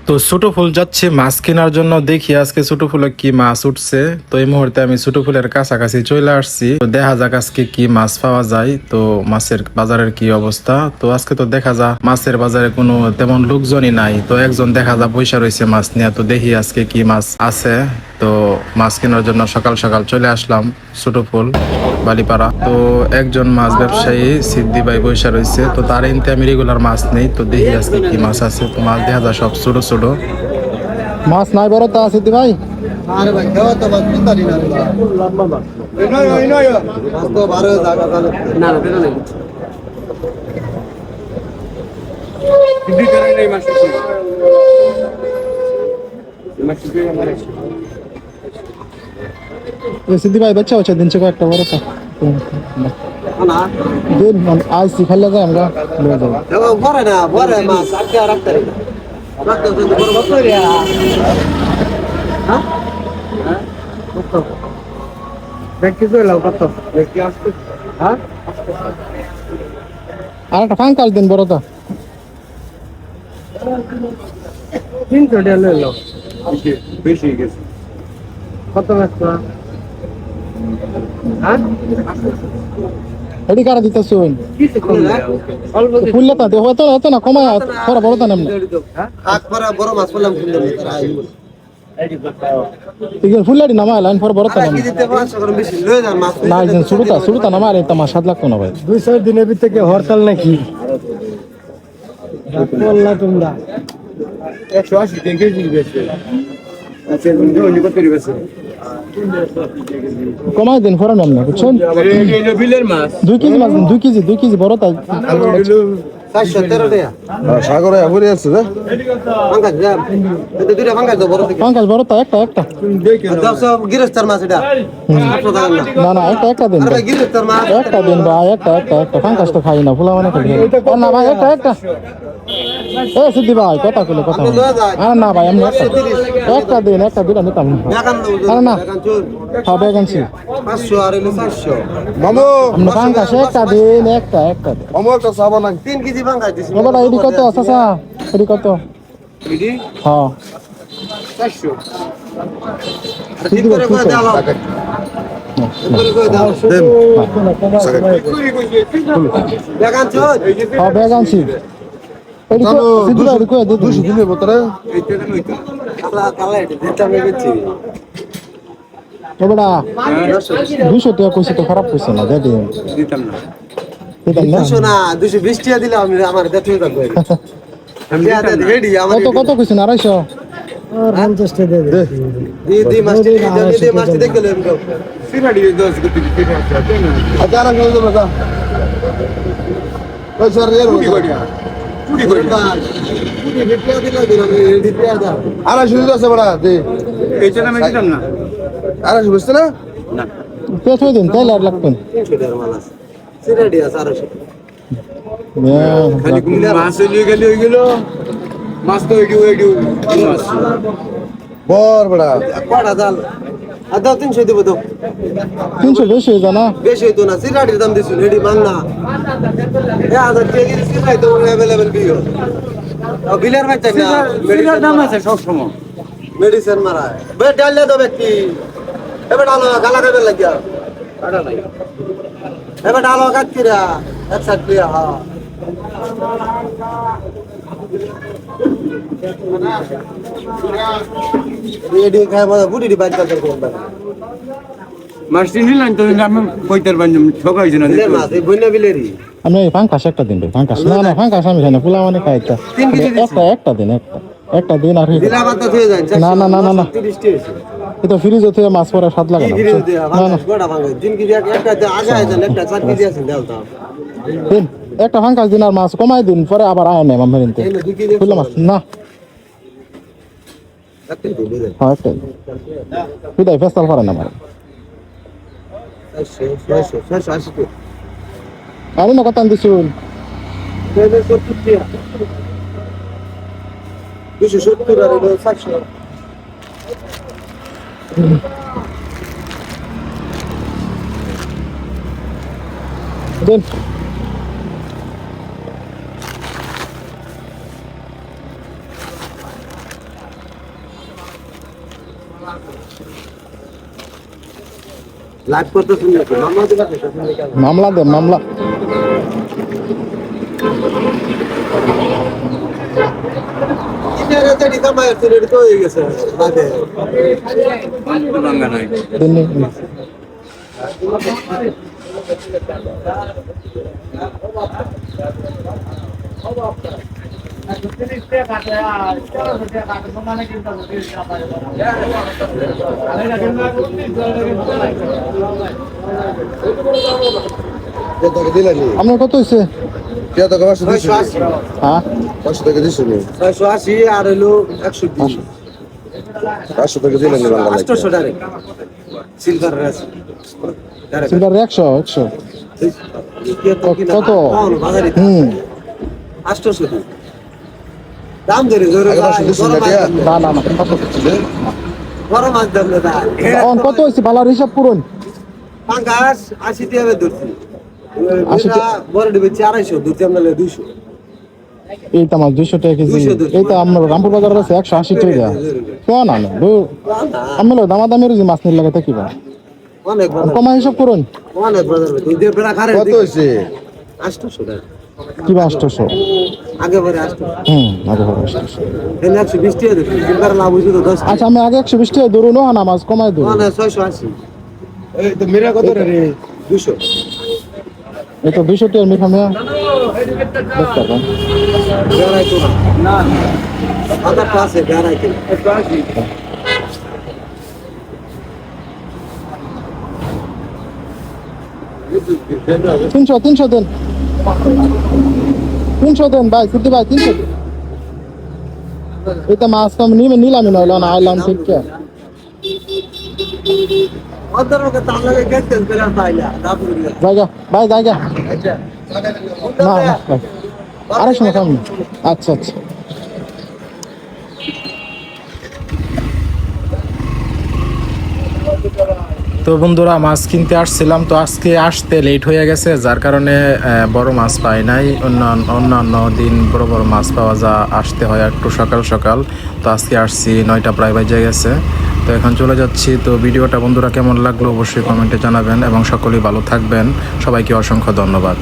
তো ছোট ফুল যাচ্ছে মাছ কেনার জন্য, দেখি আজকে ছোট ফুলে কি মাছ উঠছে। তো এই মুহূর্তে আমি ছোট ফুলের কাছাকাছি চলে আসছি। তো দেখা যাক আজকে কি মাছ পাওয়া যায়, তো মাছের বাজারের কি অবস্থা। তো আজকে তো দেখা যা মাছের বাজারে কোনো তেমন লোকজনই নাই, তো একজন দেখা যা পয়সা রয়েছে মাছ নিয়ে। তো দেখি আজকে কি মাছ আছে। তো মাছ কেনার জন্য সকাল সকাল চলে আসলাম ছোট ফুল বালিপাড়া। তো একজন মাছ ব্যবসায়ী সিদ্ধি ভাই পয়সা রয়েছে, তো তার এনতে আমি রেগুলার মাছ নেই। তো দেখি আজকে কি মাছ আছে। তো মাছ দেখা যায় সব ছোট ছোট মাছ নাই, বড় তো আছে ভাই। আরে ভাই খাওয়া তো বাদ দিতারি না রে লম্বা মাছ মাছ তো 12 জায়গা জানো না না বেরো নাই বিক্রি করে নাই মাছ মাছ বিক্রি করে সিদ্ধি ভাই বাচ্চা হচ্ছে দিন একটা বড় তো না দিন আজ শিখালে যায় আমরা লয়ে যাব। দেখো বড় মাছ আটকে রাখতে রে রাখতে তো বড় মাছ রে হ্যাঁ হ্যাঁ কত দেখি তো লাও কত দেখি আসছে হ্যাঁ আর একটা ফাঙ্কাল দিন বড় তো 300 টাকা লইলো বেশি গেছে কত মাছ হ্যাঁ এডি কারা দিতেছ কিছু কম না অল্প ফুললে তো হতো হতো না কমা খরা বড় তো নাম হাত পরা বড় মাছ বললাম ফুললে তারা আইবো ঠিক ফুললাড়ি নামা লাইন ফর বড় তো নাম কি দিতে 500 করে বেশি লয়ে যান মাছ না একজন শুরুটা নামা আর এটা মাছ 7 লাখ না ভাই 200 দিনের ভিতরে কি হরতাল নাকি বললা তোমরা 180 টাকা কেজি বেচে আচ্ছা উনি কত করে বেচে কমাই দিন ফর নাম না বুঝছেন এই বিলের মাছ 2 কেজি মাছ 2 কেজি বড় তাই 413 টাকা সাগরে ঘুরে আসছে রে পাঙ্কাজ যা এটা দুইটা পাঙ্কাজ দাও বড় থেকে পাঙ্কাজ বড় তো একটা দাও সব গিরস্তার মাছ এটা 800 টাকা না না একটা দিন আরে ভাই গিরস্তার মাছ একটা দিন ভাই একটা পাঙ্কাজ তো খাই না ফুলা মানে খাই না ভাই একটা এ সিদ্ধি ভাই কথা কইলে কথা আরে না ভাই আমি একটা দিন একটা দুটা নিতাম না আরে না হবে গানছি 500 আর 400 মামু আমরা পাঙ্কাজ একটা দিন একটা মামু একটা সাবান 3 কেজি পাঙ্কাজ দিছি বাবা এডি কত চাচা এডি কত এডি হ্যাঁ 400 ঠিক করে কই দাও করে কই দাও দেখান চল হবে গানছি এডি কত সিদ্ধি ভাই কই দে 200 দিনের ভিতরে কালা কালা এটা দিতে আমি গেছি বাবা 200 টাকা কইছি তো খারাপ কইছ না দে দিন দিতাম না দিতাম না 200 না 220 টাকা দিলে আমি আমার দেখতে থাকবো আমি রেডি আমার কত কইছ না 250 আর 50 টাকা দে দি মাস্টার দি মাস্টার দেখে লইম তো সিরাডি 10 গতি আচ্ছা আর কেউ দেবে কা ওই স্যার রে কুড়ি গড়িয়া কুড়ি টাকা দিলে দিলাম রেডি টাকা দাও আর শুধু আছে বড়া দে এইটা আমি দিতাম না আর বুঝছ না না পেছ দিন তাইলে আর লাগবে 300 টাকার মাল আছে সিরাডি আছে 400 খালি মাছ লিয়ে গেলে হয়ে গেল মাছ তো এডিও মাছ বড় বড়া কয়টা জাল আর দাও 300 দেবো দাও 300 বেশি হয়ে না বেশি হইতো না সিরাডির দাম দিছি রেডি মাল না 1000 টাকা দিয়ে সিরাই তো अवेलेबल বিও বিলের বাচ্চা না মেডিসিন দাম আছে সব সময় মেডিসিন মারা বে ডাল দে ব্যক্তি এবে ডালো গালা খাবে লাগিয়া কাটা নাই এবে ডালো কাটকিরা একসাথে লিয়া হ্যাঁ রেডি খায় মানে বুড়ি বাদ করে কোনটা মাছটি নিলেন তো আমি কইতার বাঞ্জম ঠকাইছি না বিলের মাছ এই বইনা বিলেরই আমি পাঙ্কাশ একটা দিন পাঙ্কাশ না পাঙ্কাশ আমি খাই না পোলা মানে খাই একটা দিন একটা দিন আর দিলা বাদ হয়ে যায় না 30 টি আছে এটা ফ্রিজ হতে মাছ পরে স্বাদ লাগে কি না ফিরে দে ভাঙা গোড়া ভাঙা দিন কি একটা আগে আছে একটা 4 কেজি আছে দাও দাও দিন একটা পাঙ্কাশ দিন আর মাছ কমাই দিন পরে আবার আয় নেই মামের ইনতে এই 2 কেজি ফুলা মাছ না একটা দিবে দে হ্যাঁ একটা বিদায় ফেস্টাল করে না আমার 680 আরে না কথা দিছুন 270 আর 700 দিন লাইভ করতে শুনে মামলা দিবা মামলা দেন মামলা। এটি কামাই হচ্ছে রেডি তো হয়ে গেছে লাইভে ভাঙ্গা নাই টাকা দিলেনি আপনার কত হয়েছে? টাকা 500 দিছি 680 হ্যাঁ 500 টাকা দিছি 680 আর হলো 120 500 টাকা দিলেনি বাংলা 800 টাকা সিলভার রাস সিলভার 100 কত? বাজারে হুম 800 দাম ধরে জোরে আগে 500 দিছি না টিয়া না না না কত? বড় মাছ দাম না এখন কত হয়েছে বালার হিসাব করুন। পাঙ্গাস 80 টাকা ধরছি 80 টাকা। বড় ডিবে 450 ধরছি আমরা 200 এইটা মাছ 200 টাকা কেজি। 200 ধরছি। এইটা আপনার রামপুর বাজার আছে 180 টাকা। কেন না না আমি দামাদামি রুজি মাছ নিয়ে লাগাতে কি বা অনেক বাজার কমা হিসাব করুন। অনেক বাজার তুই দে বেড়া খারে কত হইছে 800 টাকা কি বা 800? আগে পরে 800 হুম আগে হবে 800। এনে 120 টাকা ধরছি সিলভার লাভ হইছে তো 10 আচ্ছা আমি আগে 120 টাকা ধরুন না মাছ কমাই ধরুন। মানে 680 এই তো মেরা কত রে 200 এই তো 200 টাকা মিঠা মেয়া দেখতে পাবেন। বেড়াই তো না আদার পাশে বেড়াই তো 180 তিনশো দেন 300 দেন ভাই সিদ্ধি ভাই 300। এটা মাছ তো আমি নিলামই না হলো না আইলাম ঠিক আছে। অদর ওকে তার লাগে গেছে বেড়া পাইলা তারপরে জায়গা ভাই জায়গা না না ভাই। আরে শোনো সামনে। আচ্ছা আচ্ছা তো বন্ধুরা মাছ কিনতে আসছিলাম, তো আজকে আসতে লেট হয়ে গেছে যার কারণে বড় মাছ পাই নাই। অন্যান্য দিন বড় বড় মাছ পাওয়া আসতে হয় একটু সকাল সকাল। তো আজকে আসছি 9টা প্রায় বাজে গেছে। তো এখন চলে যাচ্ছি। তো ভিডিওটা বন্ধুরা কেমন লাগলো অবশ্যই কমেন্টে জানাবেন এবং সকলেই ভালো থাকবেন। সবাইকে অসংখ্য ধন্যবাদ।